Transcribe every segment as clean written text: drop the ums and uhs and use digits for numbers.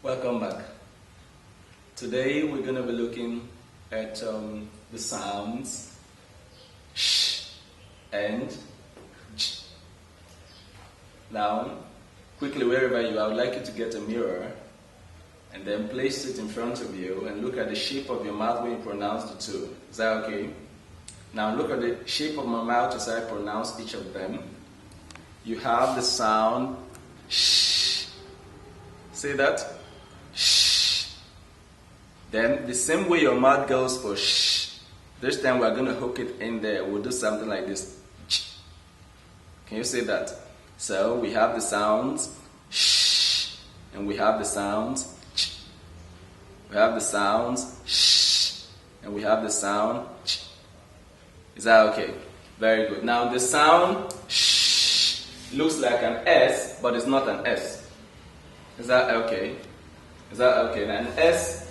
Welcome back. Today we're going to be looking at the sounds sh and j. Now, quickly wherever you are, I would like you to get a mirror and then place it in front of you and look at the shape of your mouth when you pronounce the two. Is that okay? Now look at the shape of my mouth as I pronounce each of them. You have the sound sh. Say that. Shh. Then the same way your mouth goes for shh, this time we're going to hook it in there. We'll do something like this. Can you say that? So we have the sounds shh, and we have the sounds ch. We have the sounds shh, and we have the sound ch. Is that okay? Very good. Now the sound shh looks like an S, but it's not an S. Is that okay? Is that okay? Now, an S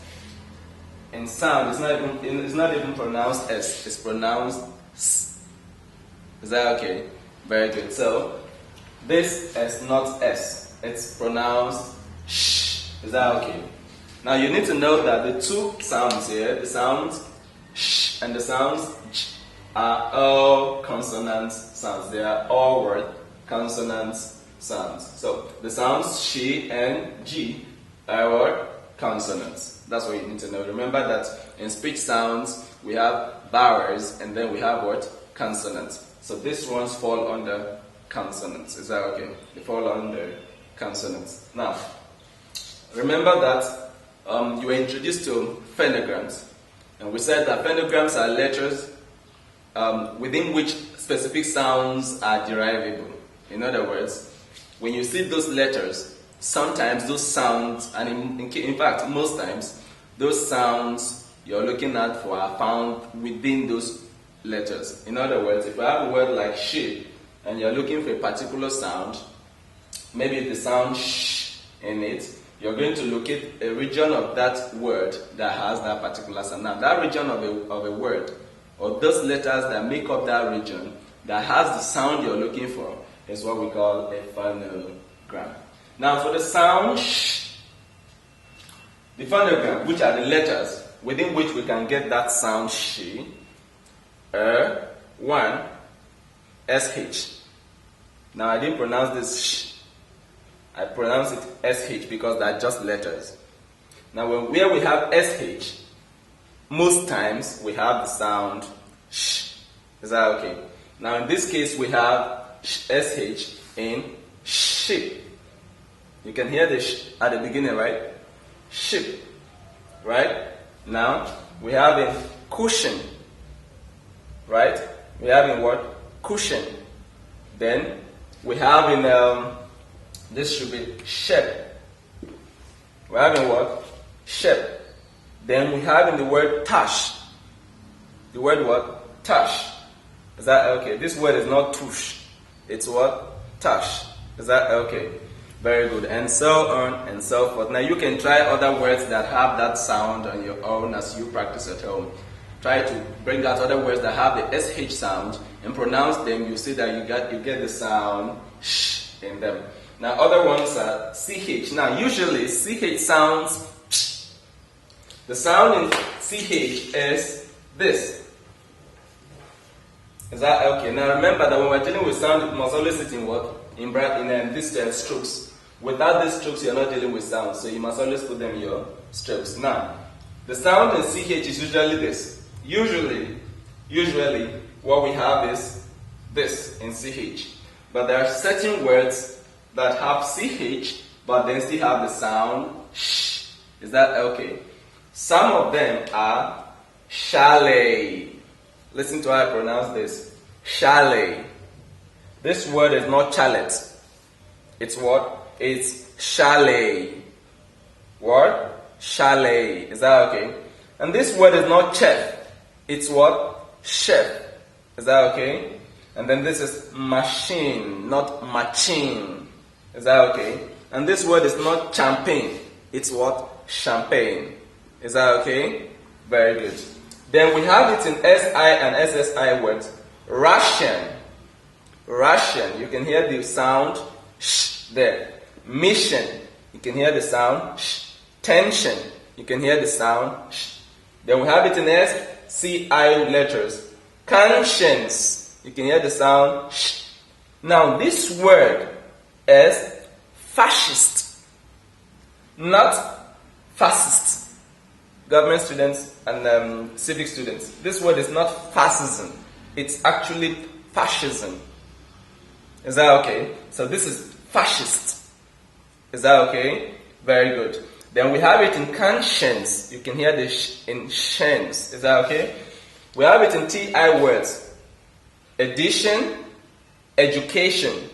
in sound it's not even pronounced S. It's pronounced S. Is that okay? Very good. So this is not S. It's pronounced sh. Is that okay? Now you need to know that the two sounds here, the sounds sh and the sounds j, are all consonant sounds. They are all word consonant sounds. So the sounds she and g are what? Consonants. That's what you need to know. Remember that in speech sounds we have vowels and then we have what? Consonants. So these ones fall under consonants. Is that okay? They fall under consonants. Now, remember that you were introduced to phonograms, and we said that phonograms are letters within which specific sounds are derivable. In other words, when you see those letters, sometimes those sounds, and in fact most times, those sounds you're looking at for are found within those letters. In other words, if I have a word like she, and you're looking for a particular sound, maybe the sound sh in it, you're going to locate a region of that word that has that particular sound. Now that region of a word, or those letters that make up that region, that has the sound you're looking for, is what we call a phonogram. Now for the sound sh, the phonogram, which are the letters within which we can get that sound she, one, sh. Now I didn't pronounce this sh, I pronounce it sh because they're just letters. Now where we have sh, most times we have the sound sh. Is that okay? Now in this case we have sh in sheep. You can hear the sh at the beginning, right? Sheep. Right? Now we have in cushion. Right? We have in what? Cushion. Then we have in this should be shep. We have in what? Shep. Then we have in the word tash. The word what? Tash. Is that okay? This word is not tush. It's what? Tash. Is that okay? Very good. And so on and so forth. Now you can try other words that have that sound on your own as you practice at home. Try to bring out other words that have the sh sound and pronounce them. You see that you get the sound sh in them. Now other ones are ch. Now usually ch sounds ch. The sound in ch is this. Is that okay? Now remember that when we're dealing with sound, it must always sit in what? In these strokes. Without these strokes, you're not dealing with sound, so you must always put them in your strokes. Now, the sound in ch is usually this. Usually, what we have is this in ch. But there are certain words that have ch, but then still have the sound sh. Is that okay? Some of them are chalet. Listen to how I pronounce this. Chalet. This word is not chalet. It's what? It's chalet. What? Chalet. Is that okay? And this word is not chef. It's what? Chef. Is that okay? And then this is machine, not machine. Is that okay? And this word is not champagne. It's what? Champagne. Is that okay? Very good. Then we have it in SI and SSI words. Ration. Ration. You can hear the sound sh there. Mission. You can hear the sound sh tension. You can hear the sound sh. Then we have it in SCI letters. Conscience. You can hear the sound sh. Now this word is fascist, not fascist. Government students and civic students, this word is not fascism. It's actually fascism. Is that okay? So this is fascist. Is that okay? Very good. Then we have it in conscience. You can hear the sh in shens. Is that okay? We have it in TI words. Addition, education.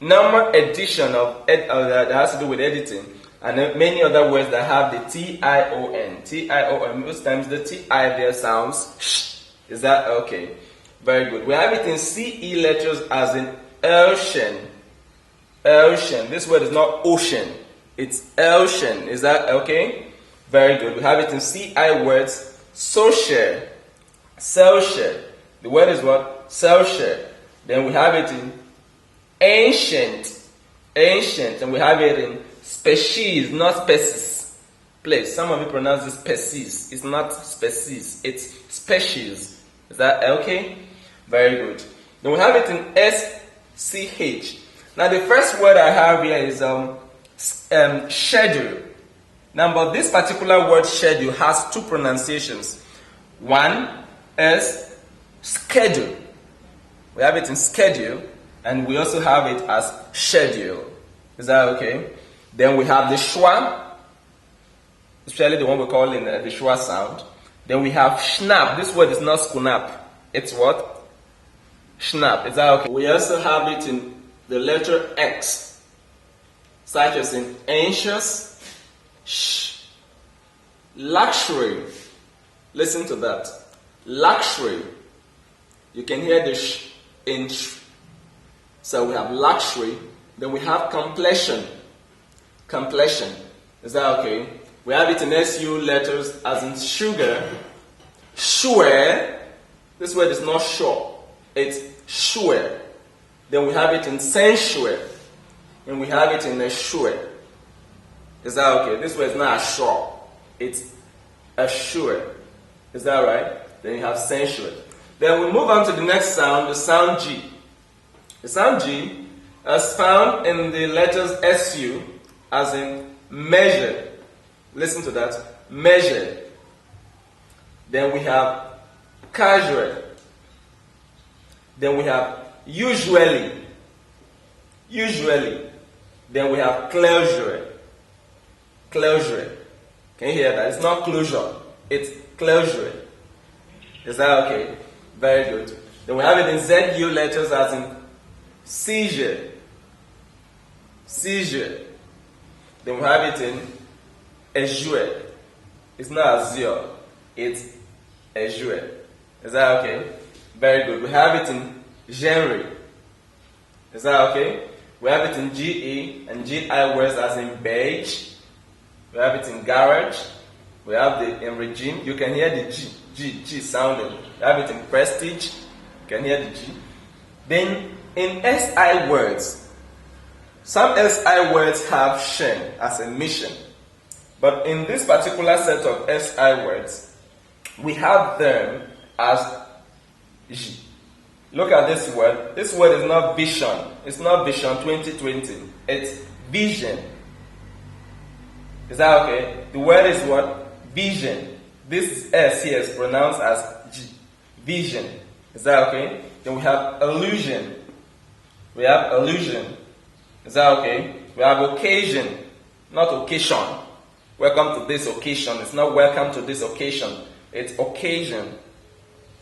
Number addition of that has to do with editing. And then many other words that have the T-I-O-N. T-I-O-N. Most times the T-I there sounds sh. Is that okay? Very good. We have it in CE letters as in ocean. Ocean. This word is not ocean. It's ocean. Is that okay? Very good. We have it in CI words. Social. Social. The word is what? Social. Then we have it in ancient. Ancient. And we have it in species, not species. Please, some of you pronounce this species. It's not species. It's species. Is that okay? Very good. Then we have it in SCH. Now the first word I have here is schedule. Now, but this particular word schedule has two pronunciations. One is schedule. We have it in schedule, and we also have it as schedule. Is that okay? Then we have the schwa, especially the one we call in the schwa sound. Then we have schnapp. This word is not schnapp. It's what? Schnapp. Is that okay? We also have it in the letter X, such as in anxious, sh, luxury. Listen to that. Luxury. You can hear the sh in sh. So we have luxury. Then we have completion. Completion. Is that okay? We have it in SU letters as in sugar. Sure. This word is not sure. It's sure. Then we have it in sensual. And we have it in assure. Is that okay? This word is not assure. It's assure. Is that right? Then you have sensual. Then we move on to the next sound, the sound G. The sound G is found in the letters SU as in measure. Listen to that. Measure. Then we have casual. Then we have usually. Usually. Then we have closure. Closure. Can you hear that? It's not closure. It's closure. Is that okay? Very good. Then we have it in ZU letters as in seizure. Seizure. Then we have it in azure. It's not azure. It's azure. Is that okay? Very good. We have it in genre. Is that okay? We have it in GE and GI words as in beige. We have it in garage. We have it in regime. You can hear the G sounding. We have it in prestige. You can hear the G. Then in SI words, some SI words have shen as a mission. But in this particular set of SI words, we have them as G. Look at this word. This word is not vision. It's not vision 2020. It's vision. Is that okay? The word is what? Vision. This S here is pronounced as G. Vision. Is that okay? Then we have illusion. We have illusion. Is that okay? We have occasion. Not occasion. Welcome to this occasion. It's not welcome to this occasion. It's occasion.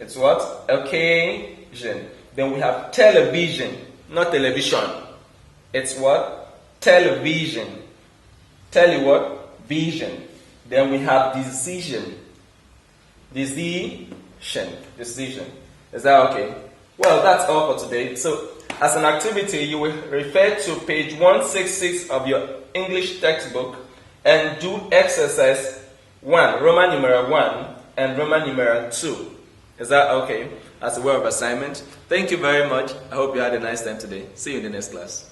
It's what? Occasion. Then we have television. Not television. It's what? Television. Tell you what? Vision. Then we have decision. Decision. Decision. Is that okay? Well, that's all for today. So, as an activity, you will refer to page 166 of your English textbook and do exercise 1, Roman numeral 1 and Roman numeral 2. Is that okay? As a way of assignment. Thank you very much. I hope you had a nice time today. See you in the next class.